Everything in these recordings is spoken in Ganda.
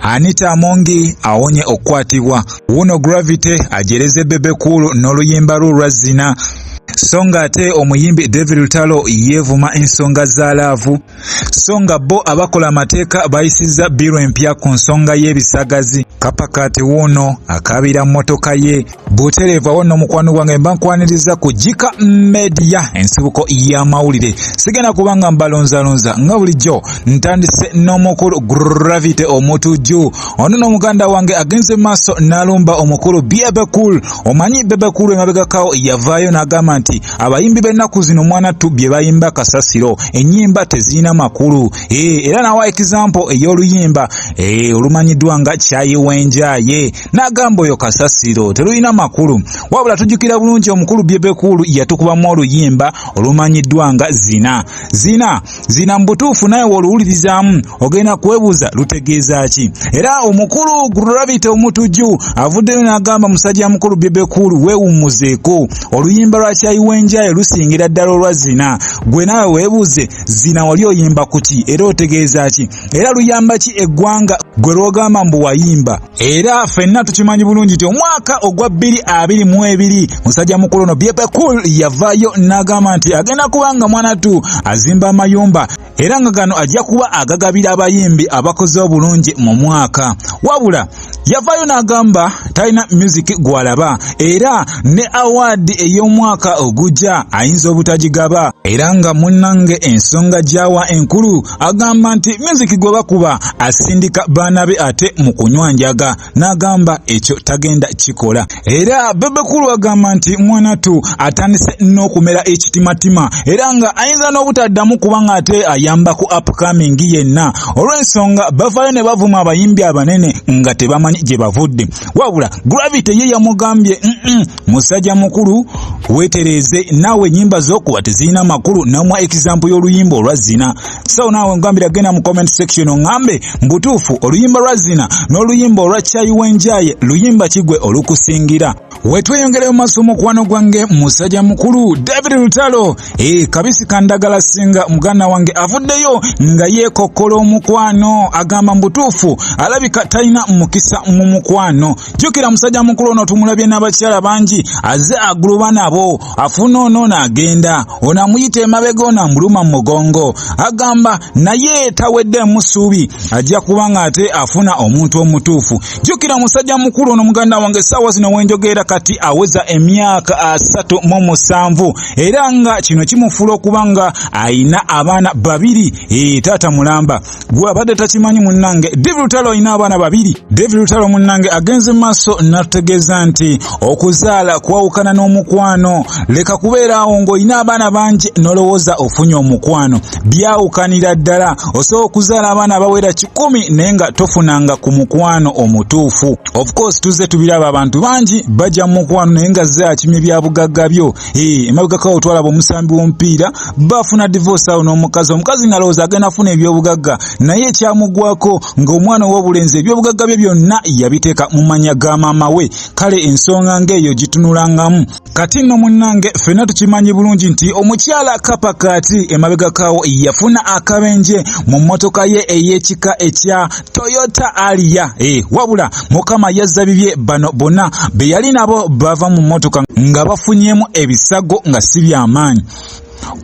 Anita Amongi awonye okwatibwa. Wuno Gravity ajereze Bebe Cool n'oluyimba lwa zina. Songa ate omuyimbi David Lutalo yevuma ensonga za laavu. Songa bo abakola amateeka bayisiza biro empya ku nsonga y'ebisagazi. Kapakati wuno akabira mmotoka ye. Butereeva wonno mukwano gwange mbankwaniriza ku Jika Media ensibuko y'amawulire. Sigenda kubanga mbalonzalonza nga bulijjo ntandise n'omukulu Gravity omutujju. Ono n'omuganda wange agenze maaso n'alumba omukulu Bebe Cool. Omanyi Bebe Cool emabegakawo yavaayo n'agamba nti abayimbi b'ennaku zino mwana tu bye bayimba kasasiro, ennyimba tezirina makulu. Era nawa example ey'oluyimba olumanyiddwa nga kyayiwenjaye n'agamba oyo kasasiro terulina makulu. Wabula tujjukira bulungi omukulu Bebe Cool yatukubamu oluyimba olumanyiddwa nga zina mu butuufu naye woluwulirizaamu ogenda kwebuuza lutegeeza ki. Era omukulu Gravity omutujju avuddeyo n'agamba musajja mukulu Bebe Cool weewummuzeeko, oluyimba lwa kyayiwenjaye lusingira ddala olwa zina. Gwe nawe weebuuze zina wali oyimba ku ki era otegeeza ki, era luyamba ki eggwanga gwe lwogamba mbu wayimba. Era ffenna tukimanyi bulungi nti omwaka ogwa 2022 musajja mukulu ono Bebe Cool yavaayo n'agamba nti agenda kubanga mwana tu azimba amayumba era nga gano ajja kuba agagabira abayimbi abakoze obulungi mu mwaka. Wabula yavaayo n'agamba talina music gwalaba era ne award ey'omwaka ogujja ayinza obutagigaba, era nga munnange ensonga gyawa enkulu agamba nti music gwe bakuba asindika baana be ate mu kunywanjaga, n'agamba ekyo tagenda kikola. Era Bebe Cool agamba nti mwana tu atandise n'okumera ekitimatima era nga ayinza n'obutaddamu kubanga ate ayamba ku upcoming yenna, olw'ensonga bavaayo ne bavuma abayimbi abanene nga tebamanyi gye bavudde. Wabula Gravity ye yamugambye musajja mukulu weetereze naawe ennyimba z'okuba tezirina makulu, namwa example y'oluyimba olwa zina. So naawe ngambira genda mu comment section ongambe mbutuufu oluyimba lwa zina n'oluyimba olwa kyayiwenjaye luyimba kigwe olukusingira. Wetweyongere mu masomo kwano gwange musajja mukulu David Lutalo kabisi kandagala singa muganda wange avuddeyo nga yeekokkola omukwano agamba mbutuufu alabika talina mukisa mu mukwano. Jjukira musajja mukulu ono tumulabye n'abakyala bangi aze aguluba nabo afuna ono n'agenda onamuyita emabega onamuluma mu mugongo agamba naye tawedde musuubi ajja kubanga ate afuna omuntu omutuufu. Jjukira musajja mukulu ono muganda wange saawa zino wenjogera kati aweza emyaka 37 era nga kino kimufuula okubanga ayina abaana babiri taata mulamba. Gwe abadde takimanyi munnange David Lutalo ayina abaana babiri. David Lutalo munnange agenze maaso n'atutegeeza nti okuzaala kwawukana n'omukwano. Leka kubeeraawo ng'olina abaana bangi n'olowooza ofunye omukwano, byawukanira ddala. Osobola okuzaala abaana abawera 10 naye nga tofunanga ku mukwano omutuufu. Of course tuzze tubiraba abantu bangi bajja mu mukwano naye nga ze akimye bya bugagga byo. Emabegakawo twalaba omusambi w'omupiira bafuna divorce awo n'omukazi ng'alowooza agenda afuna ebyobugagga naye ekyamugwako ng'omwana ow'obulenzi ebyobugagga bye byonna yabiteeka mu manya ga maama we. Kale ensonga ng'eyo gitunulangamu. Kati nno munnange ffenna tukimanyi bulungi nti omukyala Kapakati emabegakawo yafuna akabenje mu mmotoka ye ey'ekika ekya Toyota Aria. Wabula Mukama yazza bibye bano bonna be yali nabo bava mu mmotoka nga bafunyemu ebisago nga si by'amaanyi.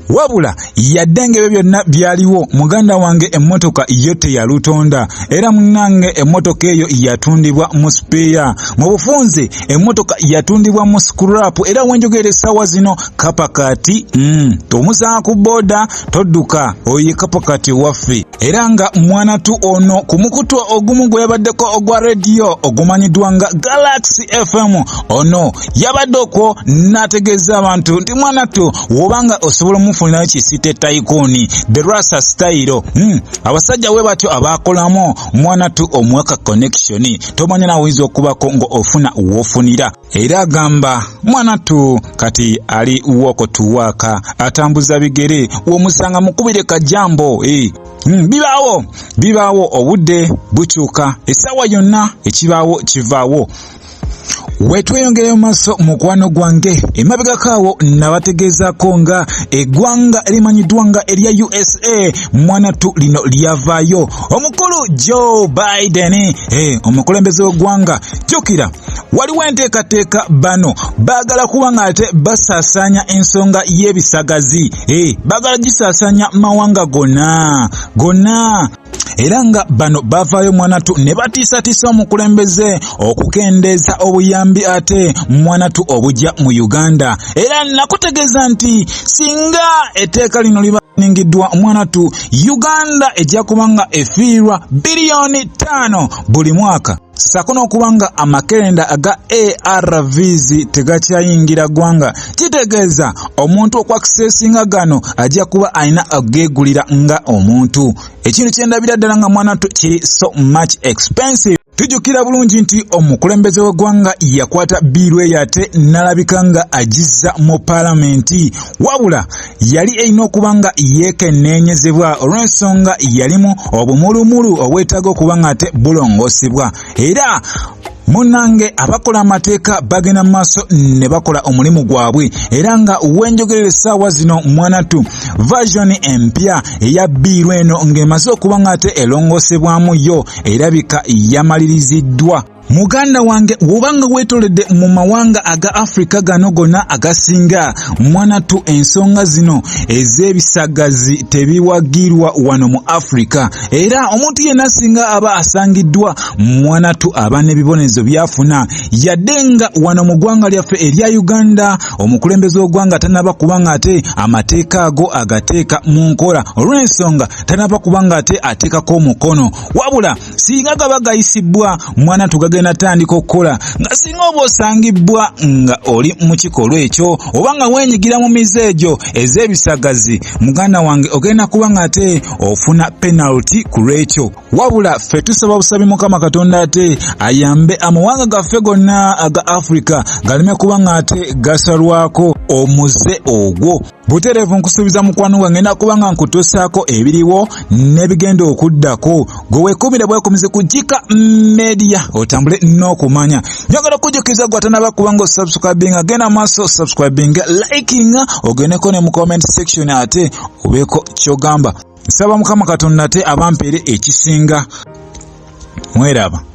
Wabula yadde ng'ebyo byonna byaliwo muganda wange emmotoka yo teyalutonda era munnange emmotoka eyo yatundibwa mu speya. Mu bufunze emmotoka yatundibwa mu scrap era wenjogere essaawa zino Kapakati tomusaa ku booda todduka oye Kapakati waffe. Era nga mwana tu ono ku mukutwa ogumu gwe yabaddeko ogwa radio ogumanyiddwa nga Galaxy FM ono yabadde okwo n'ategeeza abantu nti mwana tu wobanga osobola omufunirayo kisite taikoni the Rasa style. Abasajja we batyo abakolamu mwana tu omwaka connection tomanya na oyinza okubako ngo ofuna wofunira. Era agamba mwana tu kati ali woko tuwaka atambuza bigere womusanga mukubire kajambo. Bibaawo obudde bukyuka essaawa yonna ekibaawo kivaawo. Wetweyongere maaso mukwano gwange emabegakaawo nabategeezaako nga eggwanga erimanyiddwa nga erya USA mwanatu lino lyavaayo omukulu Joe Biden omukulembeze w'eggwanga. Jjukira waliwo enteekateeka bano baagala kuba nga ate basaasaanya ensonga y'ebisagazi baagala gisaasaanya mawanga gonna era nga bano bavaayo mwanatu ne batiisatiisa omukulembeze okukendeeza obuyambi ate mwanatu obujja mu Uganda. Era nakutegeeza nti singa etteeka lino liba ningiddwa mwanatu Uganda ejja kubanga efiirwa bilioni 5 buli mwaka. Sako n'okubanga amakerenda aga ARVs tegakyayingira ggwanga, kitegeeza omuntu okwakisesinga gano ajja kuba alina ageegulira nga omuntu. Ekintu kyendabira ddala nga mwanatu kiri so much expensive. Tujjukira bulungi nti omukulembeze w'eggwanga yakwata biiru eyo ate n'alabika nga agizza mu paalamenti, wabula yali erina okuba nga yeekenneenyezebwa olw'ensonga yalimu obumulumulu obwetaaga okuba nga ate bulongoosebwa. Era munnange abakola amateeka bagenda mu maaso ne bakola omulimu gwabwe, era nga wenjogerera essaawa zino mwanatu version empya eya biiru eno ng'emaze okuba nga ate erongoosebwamu yo erabika yamaliriziddwa. Muganda wange wobanga wetoledde mu mawanga aga Afrika gano gonna agasinga mwanatu ensonga zino ez'ebisagazi tebiwagirwa wano mu Afrika, era omuntu yenna singa aba asangiddwa mwanatu aba n'ebibonezo byafuna yadde nga wano mu ggwanga lyaffe erya Uganda omukulembeze w'eggwanga tanaba kuba nga ate amateeka ago agateeka mu nkola olw'ensonga tanaba kuba nga ate ateekako omukono, wabula singa gaba gayisibwa mwanatu natandika okukola nga singa oba osangibwa nga oli mu kikolwa ekyo oba nga weenyigira mu mizeejo ez'ebisagazi, muganda wange ogenda kuba nga ate ofuna penalty ku lwekyo. Wabula ffe tusaba busabi Mukama Katonda ate ayambe amawanga gaffe gonna aga Afrika galeme kuba nga ate gasalwako omuze ogwo. Butereevu nkusuubiza mukwano gwange ngenda kuba nga nkutuusaako ebiriwo n'ebigenda okuddako. Gwe weekuumire bwekumize ku Jika Media otambule n'okumanya. Njagala okujjukiza gwe atanaba kuba nga osubscribinga, genda maaso subscribinga, likinga, ogendeko ne mu comment section ate obeeko ky'ogamba. Nsaba Mukama Katonda ate abampeere ekisinga. Mweraba.